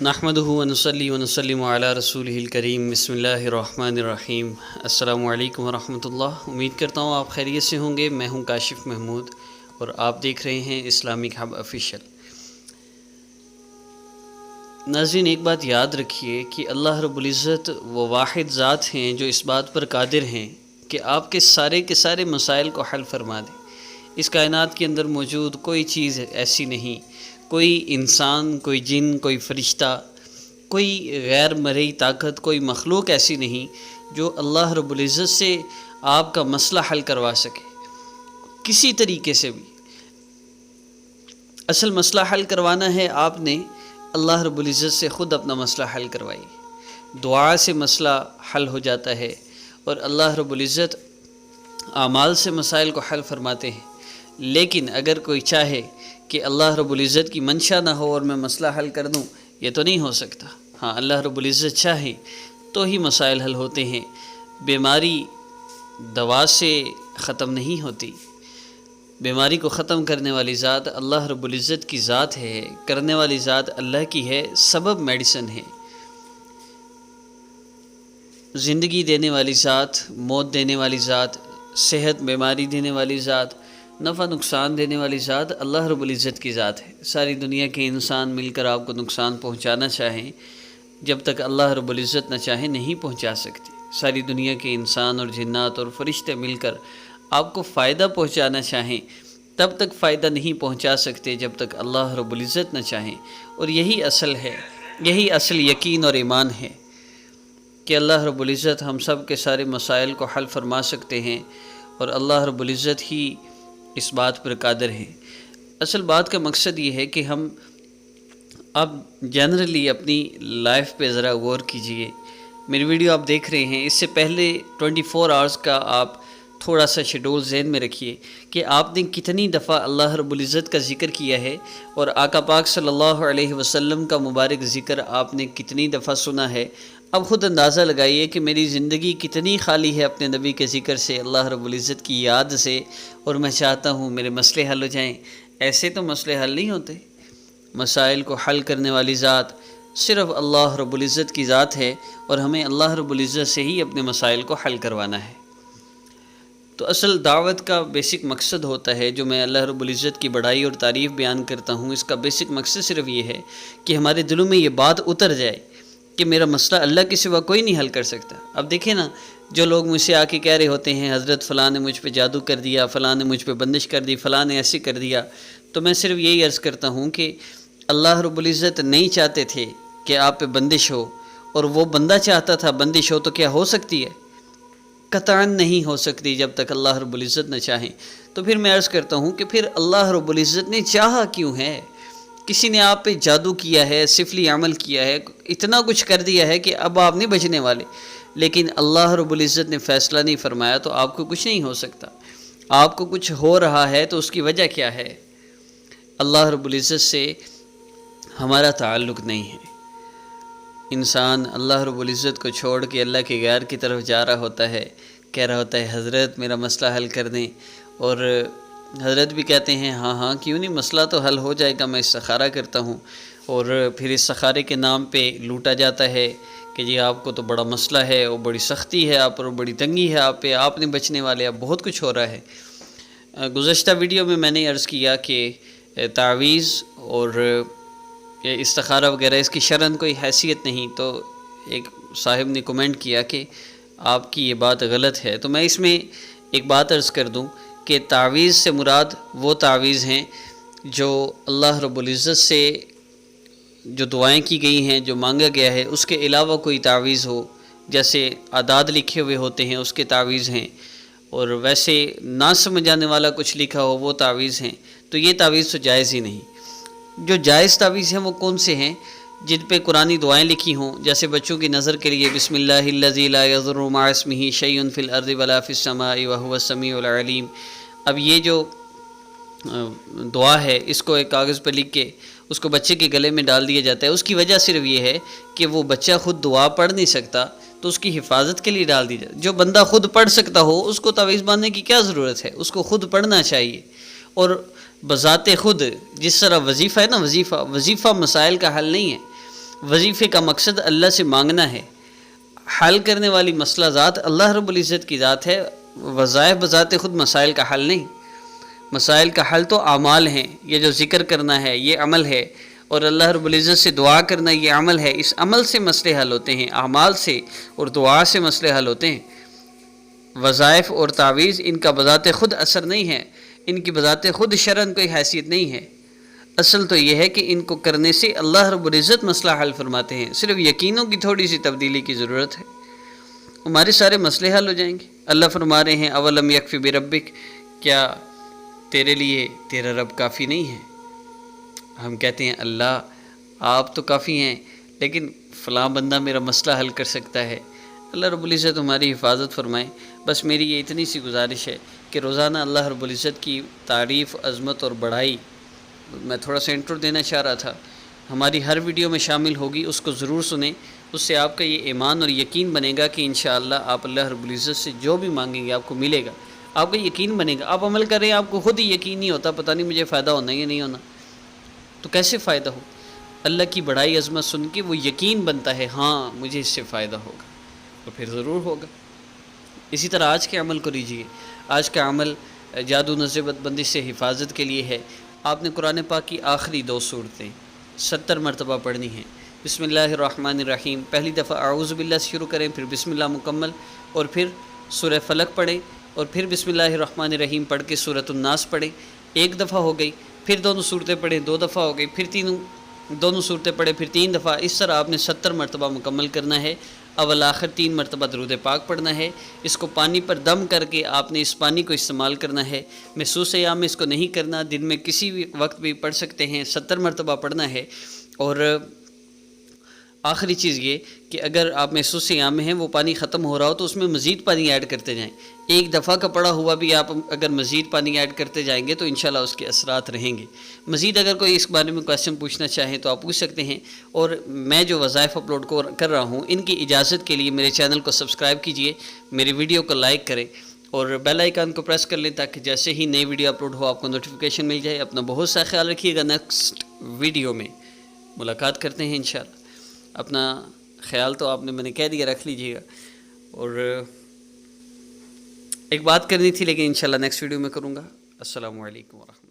نحمدہ ونصلی ونسلم علی رسولہ الکریم بسم اللہ الرحمن الرحیم۔ السلام علیکم ورحمۃ اللہ۔ امید کرتا ہوں آپ خیریت سے ہوں گے۔ میں ہوں کاشف محمود اور آپ دیکھ رہے ہیں اسلامک ہب آفیشیل۔ ناظرین، ایک بات یاد رکھیے کہ اللہ رب العزت وہ واحد ذات ہیں جو اس بات پر قادر ہیں کہ آپ کے سارے مسائل کو حل فرما دیں۔ اس کائنات کے اندر موجود کوئی چیز ایسی نہیں، کوئی انسان، کوئی جن، کوئی فرشتہ، کوئی غیر مرئی طاقت، کوئی مخلوق ایسی نہیں جو اللہ رب العزت سے آپ کا مسئلہ حل کروا سکے کسی طریقے سے بھی۔ اصل مسئلہ حل کروانا ہے آپ نے اللہ رب العزت سے خود اپنا مسئلہ حل کروائی۔ دعا سے مسئلہ حل ہو جاتا ہے اور اللہ رب العزت اعمال سے مسائل کو حل فرماتے ہیں۔ لیکن اگر کوئی چاہے کہ اللہ رب العزت کی منشا نہ ہو اور میں مسئلہ حل کر دوں، یہ تو نہیں ہو سکتا۔ ہاں، اللہ رب العزت چاہے تو ہی مسائل حل ہوتے ہیں۔ بیماری دوا سے ختم نہیں ہوتی۔ بیماری کو ختم کرنے والی ذات اللہ رب العزت کی ذات ہے، کرنے والی ذات اللہ کی ہے، سبب میڈیسن ہے۔ زندگی دینے والی ذات، موت دینے والی ذات، صحت بیماری دینے والی ذات، نفع نقصان دینے والی ذات اللہ رب العزت کی ذات ہے۔ ساری دنیا کے انسان مل کر آپ کو نقصان پہنچانا چاہیں، جب تک اللہ رب العزت نہ چاہے نہیں پہنچا سکتے۔ ساری دنیا کے انسان اور جنات اور فرشتے مل کر آپ کو فائدہ پہنچانا چاہیں، تب تک فائدہ نہیں پہنچا سکتے جب تک اللہ رب العزت نہ چاہیں۔ اور یہی اصل ہے، یہی اصل یقین اور ایمان ہے کہ اللہ رب العزت ہم سب کے سارے مسائل کو حل فرما سکتے ہیں، اور اللہ رب العزت ہی اس بات پر قادر ہے۔ اصل بات کا مقصد یہ ہے کہ ہم اب جنرلی اپنی لائف پہ ذرا غور کیجئے۔ میری ویڈیو آپ دیکھ رہے ہیں، اس سے پہلے 24 آورز کا آپ تھوڑا سا شیڈول ذہن میں رکھیے کہ آپ نے کتنی دفعہ اللہ رب العزت کا ذکر کیا ہے، اور آقا پاک صلی اللہ علیہ وسلم کا مبارک ذکر آپ نے کتنی دفعہ سنا ہے۔ اب خود اندازہ لگائیے کہ میری زندگی کتنی خالی ہے اپنے نبی کے ذکر سے، اللہ رب العزت کی یاد سے، اور میں چاہتا ہوں میرے مسئلے حل ہو جائیں۔ ایسے تو مسئلے حل نہیں ہوتے۔ مسائل کو حل کرنے والی ذات صرف اللہ رب العزت کی ذات ہے، اور ہمیں اللہ رب العزت سے ہی اپنے مسائل کو حل کروانا ہے۔ تو اصل دعوت کا بیسک مقصد ہوتا ہے، جو میں اللہ رب العزت کی بڑائی اور تعریف بیان کرتا ہوں، اس کا بیسک مقصد صرف یہ ہے کہ ہمارے دلوں میں یہ بات اتر جائے کہ میرا مسئلہ اللہ کے سوا کوئی نہیں حل کر سکتا۔ اب دیکھیں نا، جو لوگ مجھ سے آ کے کہہ رہے ہوتے ہیں حضرت فلاں نے مجھ پہ جادو کر دیا، فلاں نے مجھ پہ بندش کر دی، فلاں نے ایسے کر دیا، تو میں صرف یہی عرض کرتا ہوں کہ اللہ رب العزت نہیں چاہتے تھے کہ آپ پہ بندش ہو، اور وہ بندہ چاہتا تھا بندش ہو، تو کیا ہو سکتی ہے؟ قطعاً نہیں ہو سکتی جب تک اللہ رب العزت نہ چاہیں۔ تو پھر میں عرض کرتا ہوں کہ پھر اللہ رب العزت نے چاہا کیوں ہے؟ کسی نے آپ پہ جادو کیا ہے، سفلی عمل کیا ہے، اتنا کچھ کر دیا ہے کہ اب آپ نہیں بچنے والے، لیکن اللہ رب العزت نے فیصلہ نہیں فرمایا تو آپ کو کچھ نہیں ہو سکتا۔ آپ کو کچھ ہو رہا ہے تو اس کی وجہ کیا ہے؟ اللہ رب العزت سے ہمارا تعلق نہیں ہے۔ انسان اللہ رب العزت کو چھوڑ کے اللہ کے غیر کی طرف جا رہا ہوتا ہے، کہہ رہا ہوتا ہے حضرت میرا مسئلہ حل کر دیں، اور حضرت بھی کہتے ہیں ہاں ہاں کیوں نہیں، مسئلہ تو حل ہو جائے گا، میں استخارہ کرتا ہوں۔ اور پھر استخارے کے نام پہ لوٹا جاتا ہے کہ جی آپ کو تو بڑا مسئلہ ہے، اور بڑی سختی ہے آپ پر، بڑی تنگی ہے آپ پہ، آپ نہیں بچنے والے، اب بہت کچھ ہو رہا ہے۔ گزشتہ ویڈیو میں نے عرض کیا کہ تعویذ اور استخارہ وغیرہ اس کی شرعاً کوئی حیثیت نہیں، تو ایک صاحب نے کمنٹ کیا کہ آپ کی یہ بات غلط ہے۔ تو میں اس میں ایک بات عرض کر دوں کہ تعویذ سے مراد وہ تعویذ ہیں جو اللہ رب العزت سے جو دعائیں کی گئی ہیں، جو مانگا گیا ہے، اس کے علاوہ کوئی تعویذ ہو، جیسے اعداد لکھے ہوئے ہوتے ہیں اس کے تعویذ ہیں، اور ویسے نہ سمجھ آنے والا کچھ لکھا ہو وہ تعویذ ہیں، تو یہ تعویذ تو جائز ہی نہیں۔ جو جائز تعویذ ہیں وہ کون سے ہیں؟ جن پہ قرآنی دعائیں لکھی ہوں، جیسے بچوں کی نظر کے لیے بسم اللہ الذی لا یضر مع اسمہ شیء فی الارض ولا فی السماء وہو السمیع العلیم۔ اب یہ جو دعا ہے، اس کو ایک کاغذ پہ لکھ کے اس کو بچے کے گلے میں ڈال دیا جاتا ہے۔ اس کی وجہ صرف یہ ہے کہ وہ بچہ خود دعا پڑھ نہیں سکتا، تو اس کی حفاظت کے لیے ڈال دی جائے۔ جو بندہ خود پڑھ سکتا ہو اس کو تعویذ باندھنے کی کیا ضرورت ہے؟ اس کو خود پڑھنا چاہیے، اور بذات خود جس طرح وظیفہ ہے نا، وظیفہ مسائل کا حل نہیں ہے۔ وظیفے کا مقصد اللہ سے مانگنا ہے، حل کرنے والی مسئلہ ذات اللہ رب العزت کی ذات ہے، وظائف بذات خود مسائل کا حل نہیں۔ مسائل کا حل تو اعمال ہیں، یہ جو ذکر کرنا ہے یہ عمل ہے، اور اللہ رب العزت سے دعا کرنا یہ عمل ہے، اس عمل سے مسئلے حل ہوتے ہیں، اعمال سے اور دعا سے مسئلے حل ہوتے ہیں۔ وظائف اور تعویذ ان کا بذات خود اثر نہیں ہے، ان کی بذات خود شرعاً کوئی حیثیت نہیں ہے۔ اصل تو یہ ہے کہ ان کو کرنے سے اللہ رب العزت مسئلہ حل فرماتے ہیں، صرف یقینوں کی تھوڑی سی تبدیلی کی ضرورت ہے، ہمارے سارے مسئلے حل ہو جائیں گے۔ اللہ فرما رہے ہیں اولم یکفی بربک، کیا تیرے لیے تیرا رب کافی نہیں ہے؟ ہم کہتے ہیں اللہ آپ تو کافی ہیں، لیکن فلاں بندہ میرا مسئلہ حل کر سکتا ہے۔ اللہ رب العزت ہماری حفاظت فرمائے۔ بس میری یہ اتنی سی گزارش ہے کہ روزانہ اللہ رب العزت کی تعریف، عظمت اور بڑائی، میں تھوڑا سا انٹرو دینا چاہ رہا تھا، ہماری ہر ویڈیو میں شامل ہوگی، اس کو ضرور سنیں، اس سے آپ کا یہ ایمان اور یقین بنے گا کہ انشاءاللہ آپ اللہ رب العزت سے جو بھی مانگیں گے آپ کو ملے گا، آپ کا یقین بنے گا۔ آپ عمل کریں، آپ کو خود ہی یقین نہیں ہوتا، پتہ نہیں مجھے فائدہ ہونا یا نہیں ہونا، تو کیسے فائدہ ہو؟ اللہ کی بڑائی عظمت سن کے وہ یقین بنتا ہے، ہاں مجھے اس سے فائدہ ہوگا، تو پھر ضرور ہوگا۔ اسی طرح آج کے عمل کو لیجیے، آج کا عمل جادو نزبت بندش سے حفاظت کے لیے ہے۔ آپ نے قرآن پاک کی آخری 2 سورتیں 70 مرتبہ پڑھنی ہیں۔ بسم اللہ الرحمن الرحیم، پہلی دفعہ اعوذ باللہ سے شروع کریں، پھر بسم اللہ مکمل، اور پھر سورہ فلق پڑھیں، اور پھر بسم اللہ الرحمن الرحیم پڑھ کے سورۃ الناس پڑھیں، 1 دفعہ ہو گئی، پھر دونوں صورتیں پڑھیں، 2 دفعہ ہو گئی، پھر دونوں صورتیں پڑھیں، پھر 3 دفعہ، اس طرح آپ نے 70 مرتبہ مکمل کرنا ہے۔ اول آخر 3 مرتبہ درود پاک پڑھنا ہے۔ اس کو پانی پر دم کر کے آپ نے اس پانی کو استعمال کرنا ہے، محسوس ایام میں اس کو نہیں کرنا، دن میں کسی بھی وقت بھی پڑھ سکتے ہیں، 70 مرتبہ پڑھنا ہے۔ اور آخری چیز یہ کہ اگر آپ محسوس ایام میں ہیں، وہ پانی ختم ہو رہا ہو تو اس میں مزید پانی ایڈ کرتے جائیں، 1 دفعہ کا پڑا ہوا بھی آپ اگر مزید پانی ایڈ کرتے جائیں گے تو انشاءاللہ اس کے اثرات رہیں گے۔ مزید اگر کوئی اس بارے میں کویسچن پوچھنا چاہیں تو آپ پوچھ سکتے ہیں، اور میں جو وظائف اپلوڈ کر رہا ہوں ان کی اجازت کے لیے میرے چینل کو سبسکرائب کیجئے، میری ویڈیو کو لائک کریں اور بیل آئیکن کو پریس کر لیں تاکہ جیسے ہی نئی ویڈیو اپلوڈ ہو آپ کو نوٹیفیکیشن مل جائے۔ اپنا بہت سا خیال رکھیے گا، نیکسٹ ویڈیو میں ملاقات کرتے ہیں انشاءاللہ۔ اپنا خیال تو آپ نے میں نے کہہ دیا، رکھ لیجیے گا۔ اور ایک بات کرنی تھی لیکن انشاءاللہ نیکسٹ ویڈیو میں کروں گا۔ السلام علیکم ورحمۃ اللہ۔